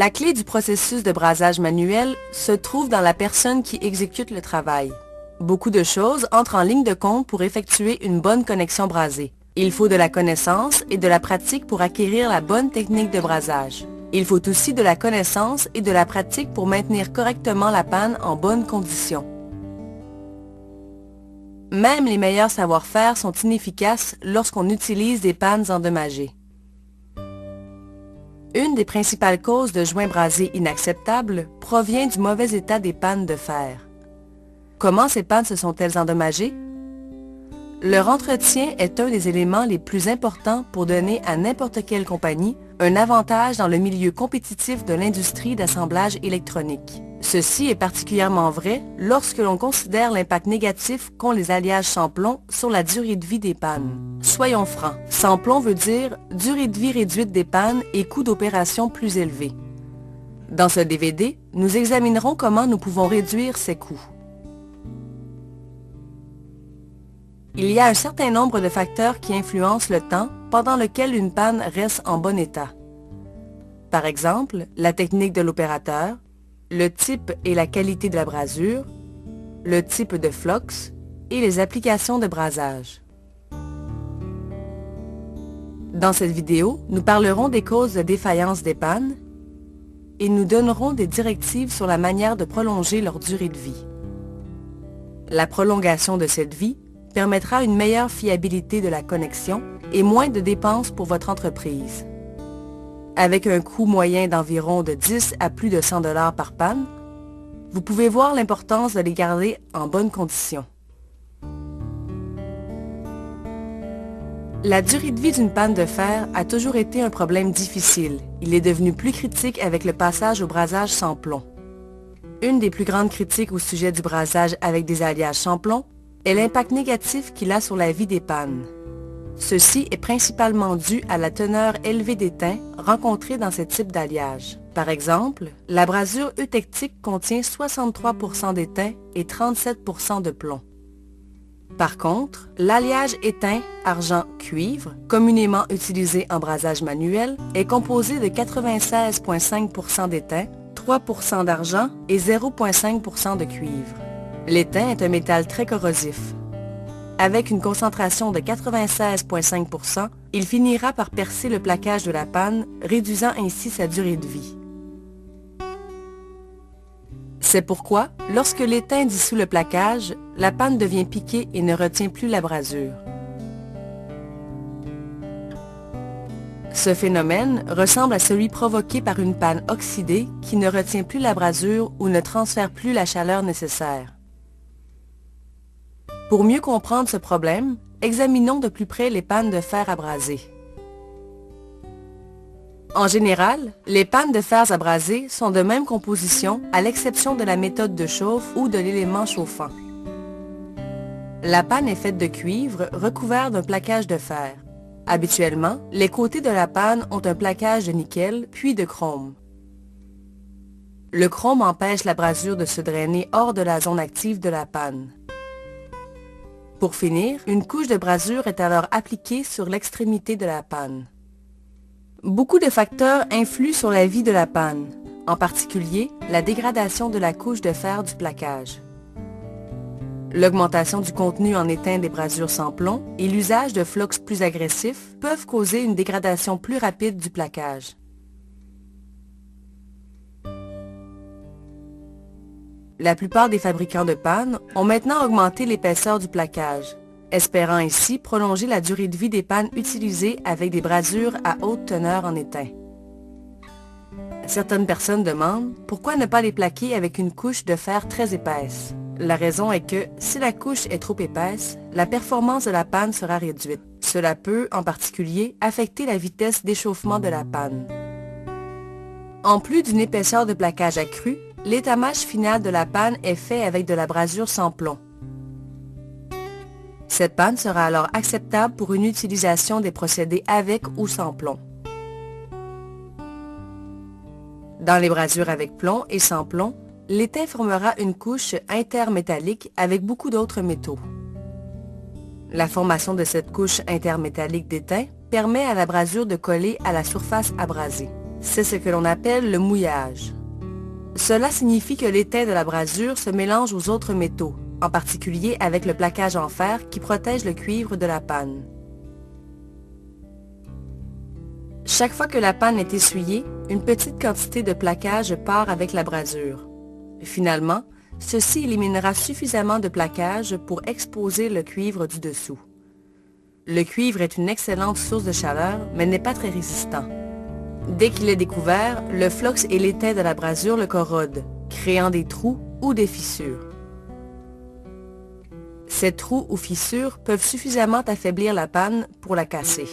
La clé du processus de brasage manuel se trouve dans la personne qui exécute le travail. Beaucoup de choses entrent en ligne de compte pour effectuer une bonne connexion brasée. Il faut de la connaissance et de la pratique pour acquérir la bonne technique de brasage. Il faut aussi de la connaissance et de la pratique pour maintenir correctement la panne en bonnes conditions. Même les meilleurs savoir-faire sont inefficaces lorsqu'on utilise des pannes endommagées. Une des principales causes de joints brasés inacceptables provient du mauvais état des pannes de fer. Comment ces pannes se sont-elles endommagées? Leur entretien est un des éléments les plus importants pour donner à n'importe quelle compagnie un avantage dans le milieu compétitif de l'industrie d'assemblage électronique. Ceci est particulièrement vrai lorsque l'on considère l'impact négatif qu'ont les alliages sans plomb sur la durée de vie des pannes. Soyons francs, sans plomb veut dire durée de vie réduite des pannes et coût d'opération plus élevé. Dans ce DVD, nous examinerons comment nous pouvons réduire ces coûts. Il y a un certain nombre de facteurs qui influencent le temps pendant lequel une panne reste en bon état. Par exemple, la technique de l'opérateur, le type et la qualité de la brasure, le type de flox et les applications de brasage. Dans cette vidéo, nous parlerons des causes de défaillance des pannes et nous donnerons des directives sur la manière de prolonger leur durée de vie. La prolongation de cette vie permettra une meilleure fiabilité de la connexion et moins de dépenses pour votre entreprise. Avec un coût moyen d'environ de 10 à plus de 100 $ par panne, vous pouvez voir l'importance de les garder en bonne condition. La durée de vie d'une panne de fer a toujours été un problème difficile. Il est devenu plus critique avec le passage au brasage sans plomb. Une des plus grandes critiques au sujet du brasage avec des alliages sans plomb est l'impact négatif qu'il a sur la vie des pannes. Ceci est principalement dû à la teneur élevée d'étain rencontrée dans ce type d'alliage. Par exemple, la brasure eutectique contient 63% d'étain et 37% de plomb. Par contre, l'alliage étain-argent-cuivre, communément utilisé en brasage manuel, est composé de 96,5% d'étain, 3% d'argent et 0,5% de cuivre. L'étain est un métal très corrosif. Avec une concentration de 96,5%, il finira par percer le plaquage de la panne, réduisant ainsi sa durée de vie. C'est pourquoi, lorsque l'étain dissout le plaquage, la panne devient piquée et ne retient plus la brasure. Ce phénomène ressemble à celui provoqué par une panne oxydée qui ne retient plus la brasure ou ne transfère plus la chaleur nécessaire. Pour mieux comprendre ce problème, examinons de plus près les pannes de fer à braser. En général, les pannes de fer à braser sont de même composition à l'exception de la méthode de chauffe ou de l'élément chauffant. La panne est faite de cuivre recouvert d'un plaquage de fer. Habituellement, les côtés de la panne ont un plaquage de nickel puis de chrome. Le chrome empêche la brasure de se drainer hors de la zone active de la panne. Pour finir, une couche de brasure est alors appliquée sur l'extrémité de la panne. Beaucoup de facteurs influent sur la vie de la panne, en particulier la dégradation de la couche de fer du plaquage. L'augmentation du contenu en étain des brasures sans plomb et l'usage de flox plus agressifs peuvent causer une dégradation plus rapide du plaquage. La plupart des fabricants de pannes ont maintenant augmenté l'épaisseur du plaquage, espérant ainsi prolonger la durée de vie des pannes utilisées avec des brasures à haute teneur en étain. Certaines personnes demandent pourquoi ne pas les plaquer avec une couche de fer très épaisse. La raison est que, si la couche est trop épaisse, la performance de la panne sera réduite. Cela peut, en particulier, affecter la vitesse d'échauffement de la panne. En plus d'une épaisseur de plaquage accrue, l'étamage final de la panne est fait avec de la brasure sans plomb. Cette panne sera alors acceptable pour une utilisation des procédés avec ou sans plomb. Dans les brasures avec plomb et sans plomb, l'étain formera une couche intermétallique avec beaucoup d'autres métaux. La formation de cette couche intermétallique d'étain permet à la brasure de coller à la surface abrasée. C'est ce que l'on appelle le mouillage. Cela signifie que l'étain de la brasure se mélange aux autres métaux, en particulier avec le plaquage en fer qui protège le cuivre de la panne. Chaque fois que la panne est essuyée, une petite quantité de plaquage part avec la brasure. Finalement, ceci éliminera suffisamment de plaquage pour exposer le cuivre du dessous. Le cuivre est une excellente source de chaleur, mais n'est pas très résistant. Dès qu'il est découvert, le flox et l'étain de la brasure le corrodent, créant des trous ou des fissures. Ces trous ou fissures peuvent suffisamment affaiblir la panne pour la casser.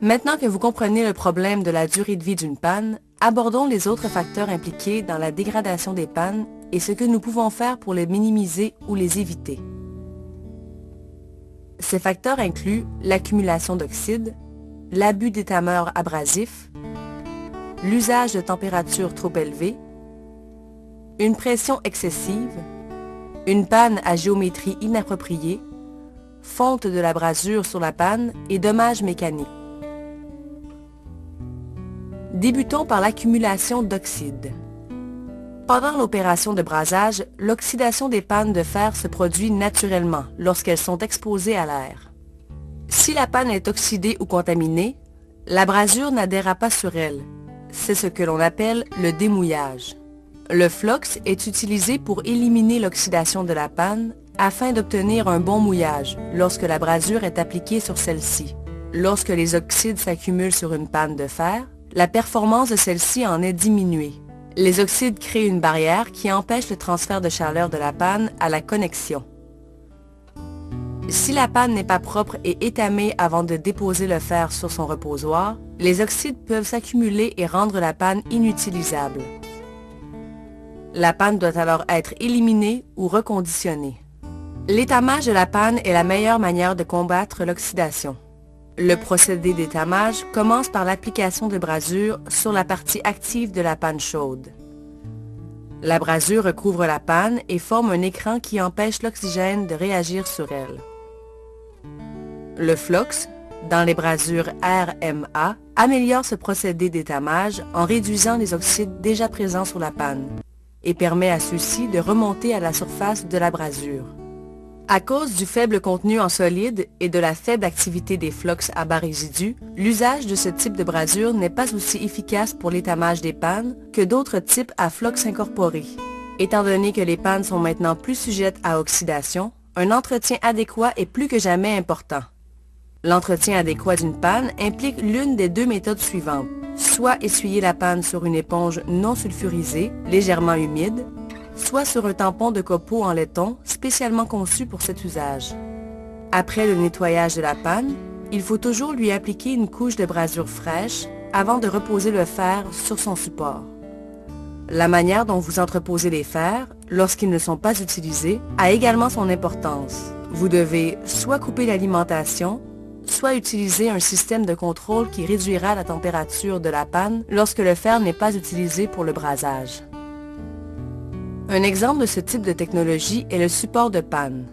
Maintenant que vous comprenez le problème de la durée de vie d'une panne, abordons les autres facteurs impliqués dans la dégradation des pannes et ce que nous pouvons faire pour les minimiser ou les éviter. Ces facteurs incluent l'accumulation d'oxyde, l'abus d'étameurs abrasifs, l'usage de températures trop élevées, une pression excessive, une panne à géométrie inappropriée, fonte de la brasure sur la panne et dommages mécaniques. Débutons par l'accumulation d'oxyde. Pendant l'opération de brasage, l'oxydation des pannes de fer se produit naturellement lorsqu'elles sont exposées à l'air. Si la panne est oxydée ou contaminée, la brasure n'adhérera pas sur elle. C'est ce que l'on appelle le démouillage. Le flox est utilisé pour éliminer l'oxydation de la panne afin d'obtenir un bon mouillage lorsque la brasure est appliquée sur celle-ci. Lorsque les oxydes s'accumulent sur une panne de fer, la performance de celle-ci en est diminuée. Les oxydes créent une barrière qui empêche le transfert de chaleur de la panne à la connexion. Si la panne n'est pas propre et étamée avant de déposer le fer sur son reposoir, les oxydes peuvent s'accumuler et rendre la panne inutilisable. La panne doit alors être éliminée ou reconditionnée. L'étamage de la panne est la meilleure manière de combattre l'oxydation. Le procédé d'étamage commence par l'application de brasure sur la partie active de la panne chaude. La brasure recouvre la panne et forme un écran qui empêche l'oxygène de réagir sur elle. Le flox, dans les brasures RMA, améliore ce procédé d'étamage en réduisant les oxydes déjà présents sur la panne et permet à ceux-ci de remonter à la surface de la brasure. À cause du faible contenu en solide et de la faible activité des flox à bas résidus, l'usage de ce type de brasure n'est pas aussi efficace pour l'étamage des pannes que d'autres types à flox incorporés. Étant donné que les pannes sont maintenant plus sujettes à oxydation, un entretien adéquat est plus que jamais important. L'entretien adéquat d'une panne implique l'une des deux méthodes suivantes, soit essuyer la panne sur une éponge non sulfurisée, légèrement humide, soit sur un tampon de copeaux en laiton spécialement conçu pour cet usage. Après le nettoyage de la panne, il faut toujours lui appliquer une couche de brasure fraîche avant de reposer le fer sur son support. La manière dont vous entreposez les fers, lorsqu'ils ne sont pas utilisés, a également son importance. Vous devez soit couper l'alimentation, soit utiliser un système de contrôle qui réduira la température de la panne lorsque le fer n'est pas utilisé pour le brasage. Un exemple de ce type de technologie est le support de panne.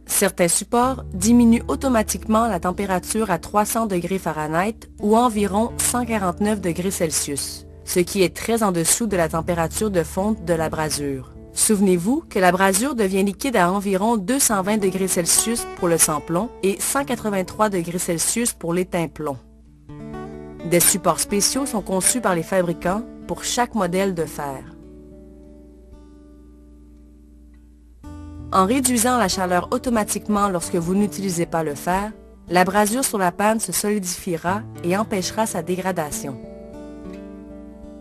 Certains supports diminuent automatiquement la température à 300 degrés Fahrenheit ou environ 149 degrés Celsius, ce qui est très en dessous de la température de fonte de la brasure. Souvenez-vous que la brasure devient liquide à environ 220 degrés Celsius pour le sans-plomb et 183 degrés Celsius pour l'étain plomb. Des supports spéciaux sont conçus par les fabricants pour chaque modèle de fer. En réduisant la chaleur automatiquement lorsque vous n'utilisez pas le fer, la brasure sur la panne se solidifiera et empêchera sa dégradation.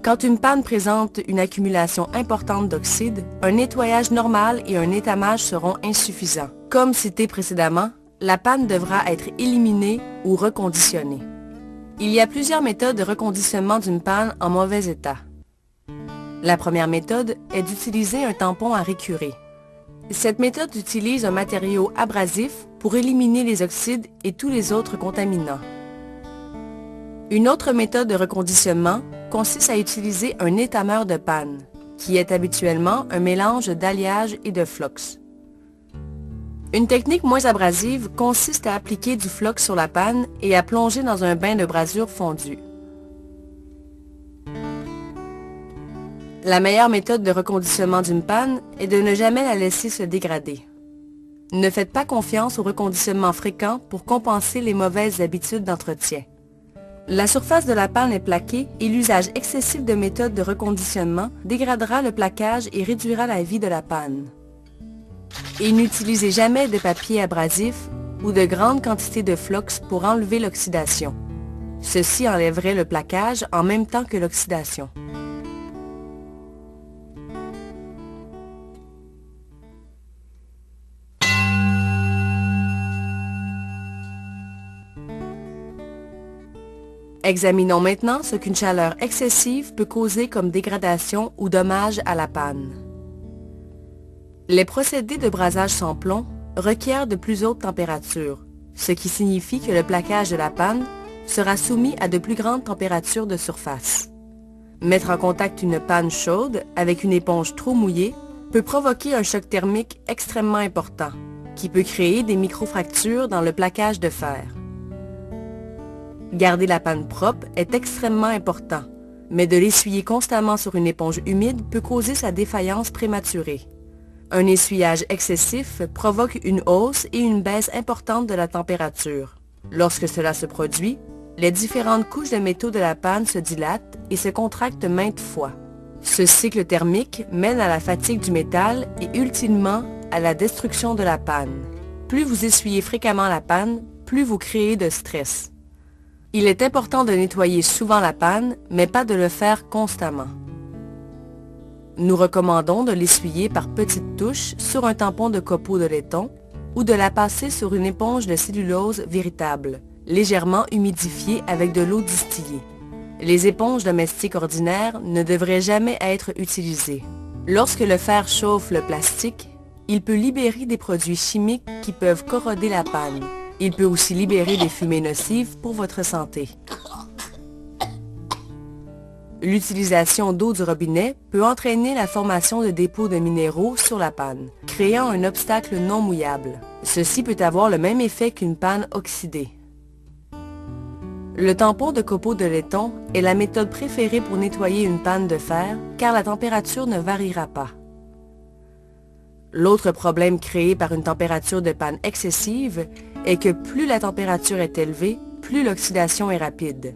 Quand une panne présente une accumulation importante d'oxyde, un nettoyage normal et un étamage seront insuffisants. Comme cité précédemment, la panne devra être éliminée ou reconditionnée. Il y a plusieurs méthodes de reconditionnement d'une panne en mauvais état. La première méthode est d'utiliser un tampon à récurer. Cette méthode utilise un matériau abrasif pour éliminer les oxydes et tous les autres contaminants. Une autre méthode de reconditionnement consiste à utiliser un étameur de panne, qui est habituellement un mélange d'alliage et de flox. Une technique moins abrasive consiste à appliquer du flox sur la panne et à plonger dans un bain de brasure fondue. La meilleure méthode de reconditionnement d'une panne est de ne jamais la laisser se dégrader. Ne faites pas confiance au reconditionnement fréquent pour compenser les mauvaises habitudes d'entretien. La surface de la panne est plaquée et l'usage excessif de méthodes de reconditionnement dégradera le plaquage et réduira la vie de la panne. Et n'utilisez jamais de papier abrasif ou de grandes quantités de flox pour enlever l'oxydation. Ceci enlèverait le plaquage en même temps que l'oxydation. Examinons maintenant ce qu'une chaleur excessive peut causer comme dégradation ou dommage à la panne. Les procédés de brasage sans plomb requièrent de plus hautes températures, ce qui signifie que le plaquage de la panne sera soumis à de plus grandes températures de surface. Mettre en contact une panne chaude avec une éponge trop mouillée peut provoquer un choc thermique extrêmement important, qui peut créer des microfractures dans le plaquage de fer. Garder la panne propre est extrêmement important, mais de l'essuyer constamment sur une éponge humide peut causer sa défaillance prématurée. Un essuyage excessif provoque une hausse et une baisse importante de la température. Lorsque cela se produit, les différentes couches de métaux de la panne se dilatent et se contractent maintes fois. Ce cycle thermique mène à la fatigue du métal et ultimement à la destruction de la panne. Plus vous essuyez fréquemment la panne, plus vous créez de stress. Il est important de nettoyer souvent la panne, mais pas de le faire constamment. Nous recommandons de l'essuyer par petites touches sur un tampon de copeaux de laiton ou de la passer sur une éponge de cellulose véritable, légèrement humidifiée avec de l'eau distillée. Les éponges domestiques ordinaires ne devraient jamais être utilisées. Lorsque le fer chauffe le plastique, il peut libérer des produits chimiques qui peuvent corroder la panne. Il peut aussi libérer des fumées nocives pour votre santé. L'utilisation d'eau du robinet peut entraîner la formation de dépôts de minéraux sur la panne, créant un obstacle non mouillable. Ceci peut avoir le même effet qu'une panne oxydée. Le tampon de copeaux de laiton est la méthode préférée pour nettoyer une panne de fer car la température ne variera pas. L'autre problème créé par une température de panne excessive est que plus la température est élevée, plus l'oxydation est rapide.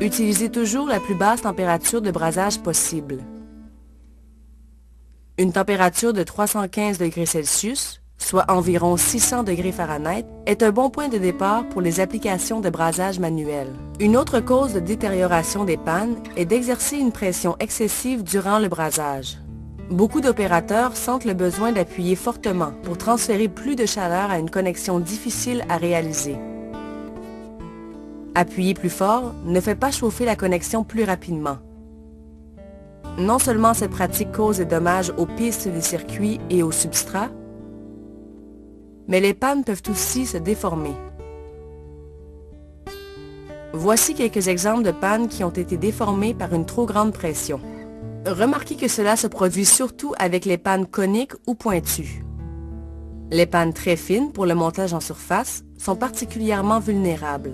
Utilisez toujours la plus basse température de brasage possible. Une température de 315 degrés Celsius, soit environ 600 degrés Fahrenheit, est un bon point de départ pour les applications de brasage manuel. Une autre cause de détérioration des pannes est d'exercer une pression excessive durant le brasage. Beaucoup d'opérateurs sentent le besoin d'appuyer fortement pour transférer plus de chaleur à une connexion difficile à réaliser. Appuyer plus fort ne fait pas chauffer la connexion plus rapidement. Non seulement cette pratique cause des dommages aux pistes des circuits et aux substrats, mais les pannes peuvent aussi se déformer. Voici quelques exemples de pannes qui ont été déformées par une trop grande pression. Remarquez que cela se produit surtout avec les pannes coniques ou pointues. Les pannes très fines pour le montage en surface sont particulièrement vulnérables.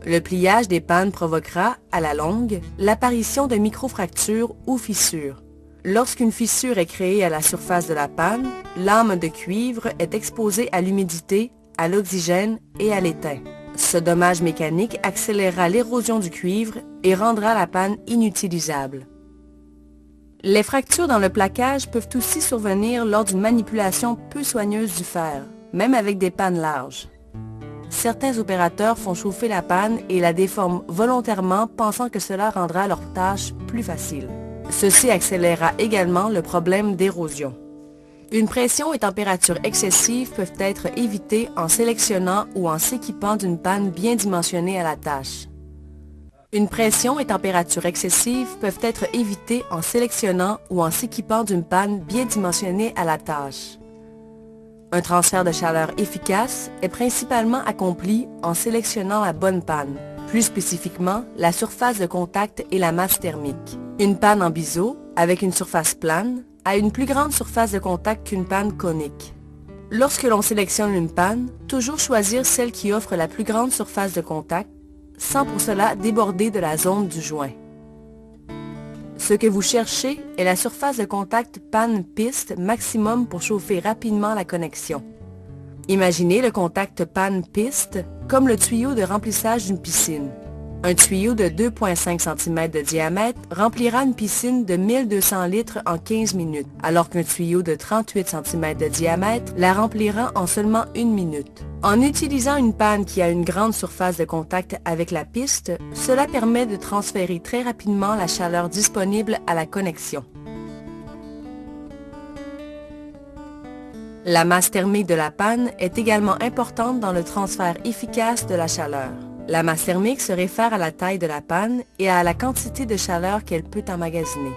Le pliage des pannes provoquera, à la longue, l'apparition de microfractures ou fissures. Lorsqu'une fissure est créée à la surface de la panne, l'âme de cuivre est exposée à l'humidité, à l'oxygène et à l'étain. Ce dommage mécanique accélérera l'érosion du cuivre et rendra la panne inutilisable. Les fractures dans le plaquage peuvent aussi survenir lors d'une manipulation peu soigneuse du fer, même avec des pannes larges. Certains opérateurs font chauffer la panne et la déforment volontairement pensant que cela rendra leur tâche plus facile. Ceci accélérera également le problème d'érosion. Une pression et température excessives peuvent être évitées en sélectionnant ou en s'équipant d'une panne bien dimensionnée à la tâche. Une pression et température excessives peuvent être évitées en sélectionnant ou en s'équipant d'une panne bien dimensionnée à la tâche. Un transfert de chaleur efficace est principalement accompli en sélectionnant la bonne panne, plus spécifiquement la surface de contact et la masse thermique. Une panne en biseau, avec une surface plane, a une plus grande surface de contact qu'une panne conique. Lorsque l'on sélectionne une panne, toujours choisir celle qui offre la plus grande surface de contact, sans pour cela déborder de la zone du joint. Ce que vous cherchez est la surface de contact panne-piste maximum pour chauffer rapidement la connexion. Imaginez le contact panne-piste comme le tuyau de remplissage d'une piscine. Un tuyau de 2,5 cm de diamètre remplira une piscine de 1200 litres en 15 minutes, alors qu'un tuyau de 38 cm de diamètre la remplira en seulement 1 minute. En utilisant une panne qui a une grande surface de contact avec la piste, cela permet de transférer très rapidement la chaleur disponible à la connexion. La masse thermique de la panne est également importante dans le transfert efficace de la chaleur. La masse thermique se réfère à la taille de la panne et à la quantité de chaleur qu'elle peut emmagasiner.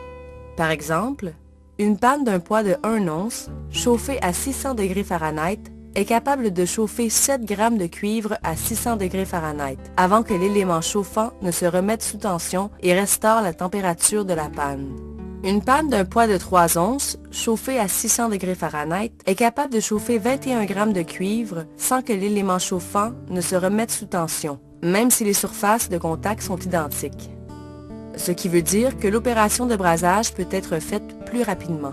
Par exemple, une panne d'un poids de 1 once, chauffée à 600 degrés Fahrenheit, est capable de chauffer 7 grammes de cuivre à 600 degrés Fahrenheit, avant que l'élément chauffant ne se remette sous tension et restaure la température de la panne. Une panne d'un poids de 3 onces, chauffée à 600 degrés Fahrenheit, est capable de chauffer 21 grammes de cuivre sans que l'élément chauffant ne se remette sous tension, même si les surfaces de contact sont identiques. Ce qui veut dire que l'opération de brasage peut être faite plus rapidement.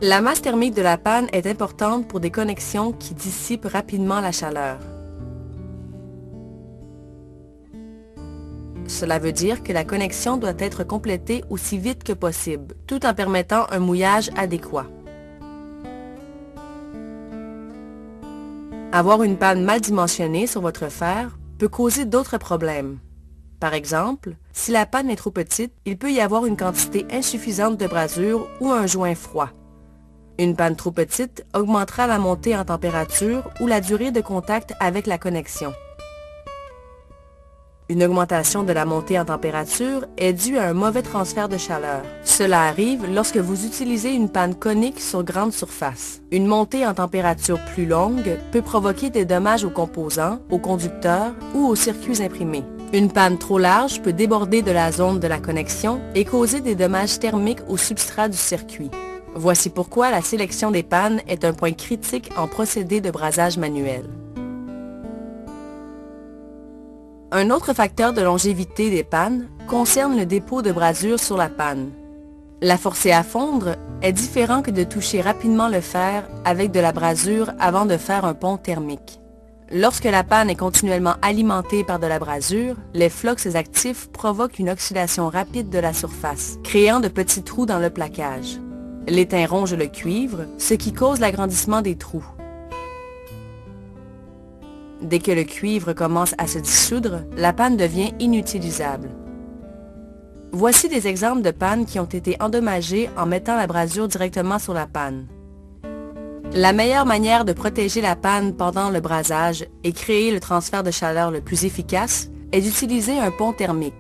La masse thermique de la panne est importante pour des connexions qui dissipent rapidement la chaleur. Cela veut dire que la connexion doit être complétée aussi vite que possible, tout en permettant un mouillage adéquat. Avoir une panne mal dimensionnée sur votre fer peut causer d'autres problèmes. Par exemple, si la panne est trop petite, il peut y avoir une quantité insuffisante de brasure ou un joint froid. Une panne trop petite augmentera la montée en température ou la durée de contact avec la connexion. Une augmentation de la montée en température est due à un mauvais transfert de chaleur. Cela arrive lorsque vous utilisez une panne conique sur grande surface. Une montée en température plus longue peut provoquer des dommages aux composants, aux conducteurs ou aux circuits imprimés. Une panne trop large peut déborder de la zone de la connexion et causer des dommages thermiques au substrat du circuit. Voici pourquoi la sélection des pannes est un point critique en procédé de brasage manuel. Un autre facteur de longévité des pannes concerne le dépôt de brasure sur la panne. La forcer à fondre est différent que de toucher rapidement le fer avec de la brasure avant de faire un pont thermique. Lorsque la panne est continuellement alimentée par de la brasure, les flux actifs provoquent une oxydation rapide de la surface, créant de petits trous dans le plaquage. L'étain ronge le cuivre, ce qui cause l'agrandissement des trous. Dès que le cuivre commence à se dissoudre, la panne devient inutilisable. Voici des exemples de pannes qui ont été endommagées en mettant la brasure directement sur la panne. La meilleure manière de protéger la panne pendant le brasage et créer le transfert de chaleur le plus efficace est d'utiliser un pont thermique.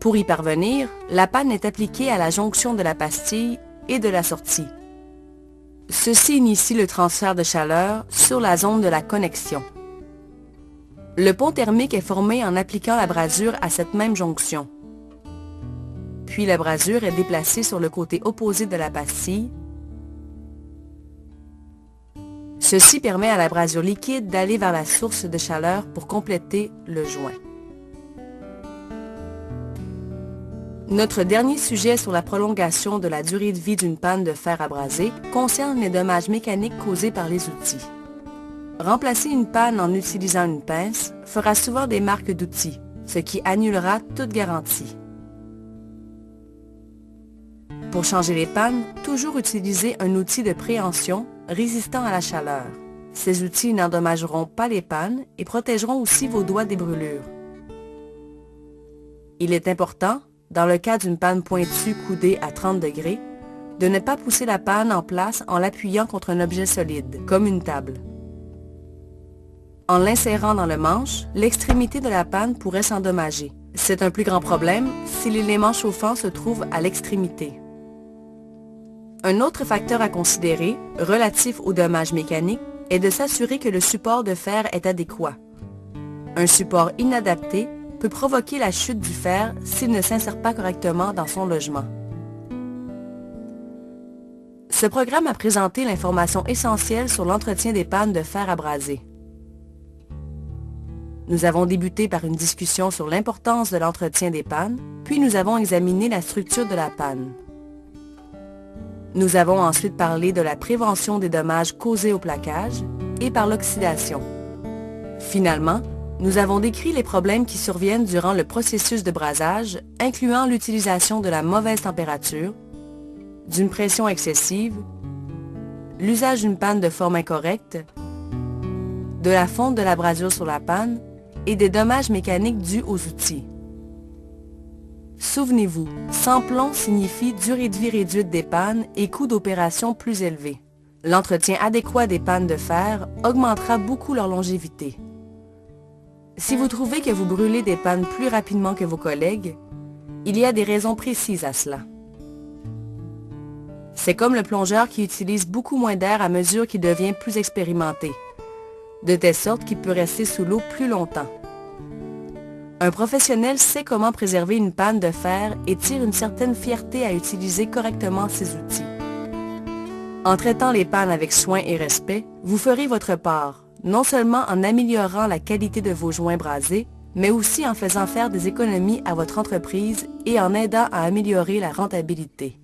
Pour y parvenir, la panne est appliquée à la jonction de la pastille et de la sortie. Ceci initie le transfert de chaleur sur la zone de la connexion. Le pont thermique est formé en appliquant la brasure à cette même jonction. Puis la brasure est déplacée sur le côté opposé de la pastille. Ceci permet à la brasure liquide d'aller vers la source de chaleur pour compléter le joint. Notre dernier sujet sur la prolongation de la durée de vie d'une panne de fer à braser concerne les dommages mécaniques causés par les outils. Remplacer une panne en utilisant une pince fera souvent des marques d'outils, ce qui annulera toute garantie. Pour changer les pannes, toujours utiliser un outil de préhension résistant à la chaleur. Ces outils n'endommageront pas les pannes et protégeront aussi vos doigts des brûlures. Il est important, dans le cas d'une panne pointue coudée à 30 degrés, de ne pas pousser la panne en place en l'appuyant contre un objet solide, comme une table. En l'insérant dans le manche, l'extrémité de la panne pourrait s'endommager. C'est un plus grand problème si l'élément chauffant se trouve à l'extrémité. Un autre facteur à considérer, relatif aux dommages mécaniques, est de s'assurer que le support de fer est adéquat. Un support inadapté peut provoquer la chute du fer s'il ne s'insère pas correctement dans son logement. Ce programme a présenté l'information essentielle sur l'entretien des pannes de fer à braser. Nous avons débuté par une discussion sur l'importance de l'entretien des pannes, puis nous avons examiné la structure de la panne. Nous avons ensuite parlé de la prévention des dommages causés au plaquage et par l'oxydation. Finalement, nous avons décrit les problèmes qui surviennent durant le processus de brasage, incluant l'utilisation de la mauvaise température, d'une pression excessive, l'usage d'une panne de forme incorrecte, de la fonte de la brasure sur la panne et des dommages mécaniques dus aux outils. Souvenez-vous, sans plomb signifie durée de vie réduite des pannes et coût d'opération plus élevé. L'entretien adéquat des pannes de fer augmentera beaucoup leur longévité. Si vous trouvez que vous brûlez des pannes plus rapidement que vos collègues, il y a des raisons précises à cela. C'est comme le plongeur qui utilise beaucoup moins d'air à mesure qu'il devient plus expérimenté, de telle sorte qu'il peut rester sous l'eau plus longtemps. Un professionnel sait comment préserver une panne de fer et tire une certaine fierté à utiliser correctement ses outils. En traitant les pannes avec soin et respect, vous ferez votre part, non seulement en améliorant la qualité de vos joints brasés, mais aussi en faisant faire des économies à votre entreprise et en aidant à améliorer la rentabilité.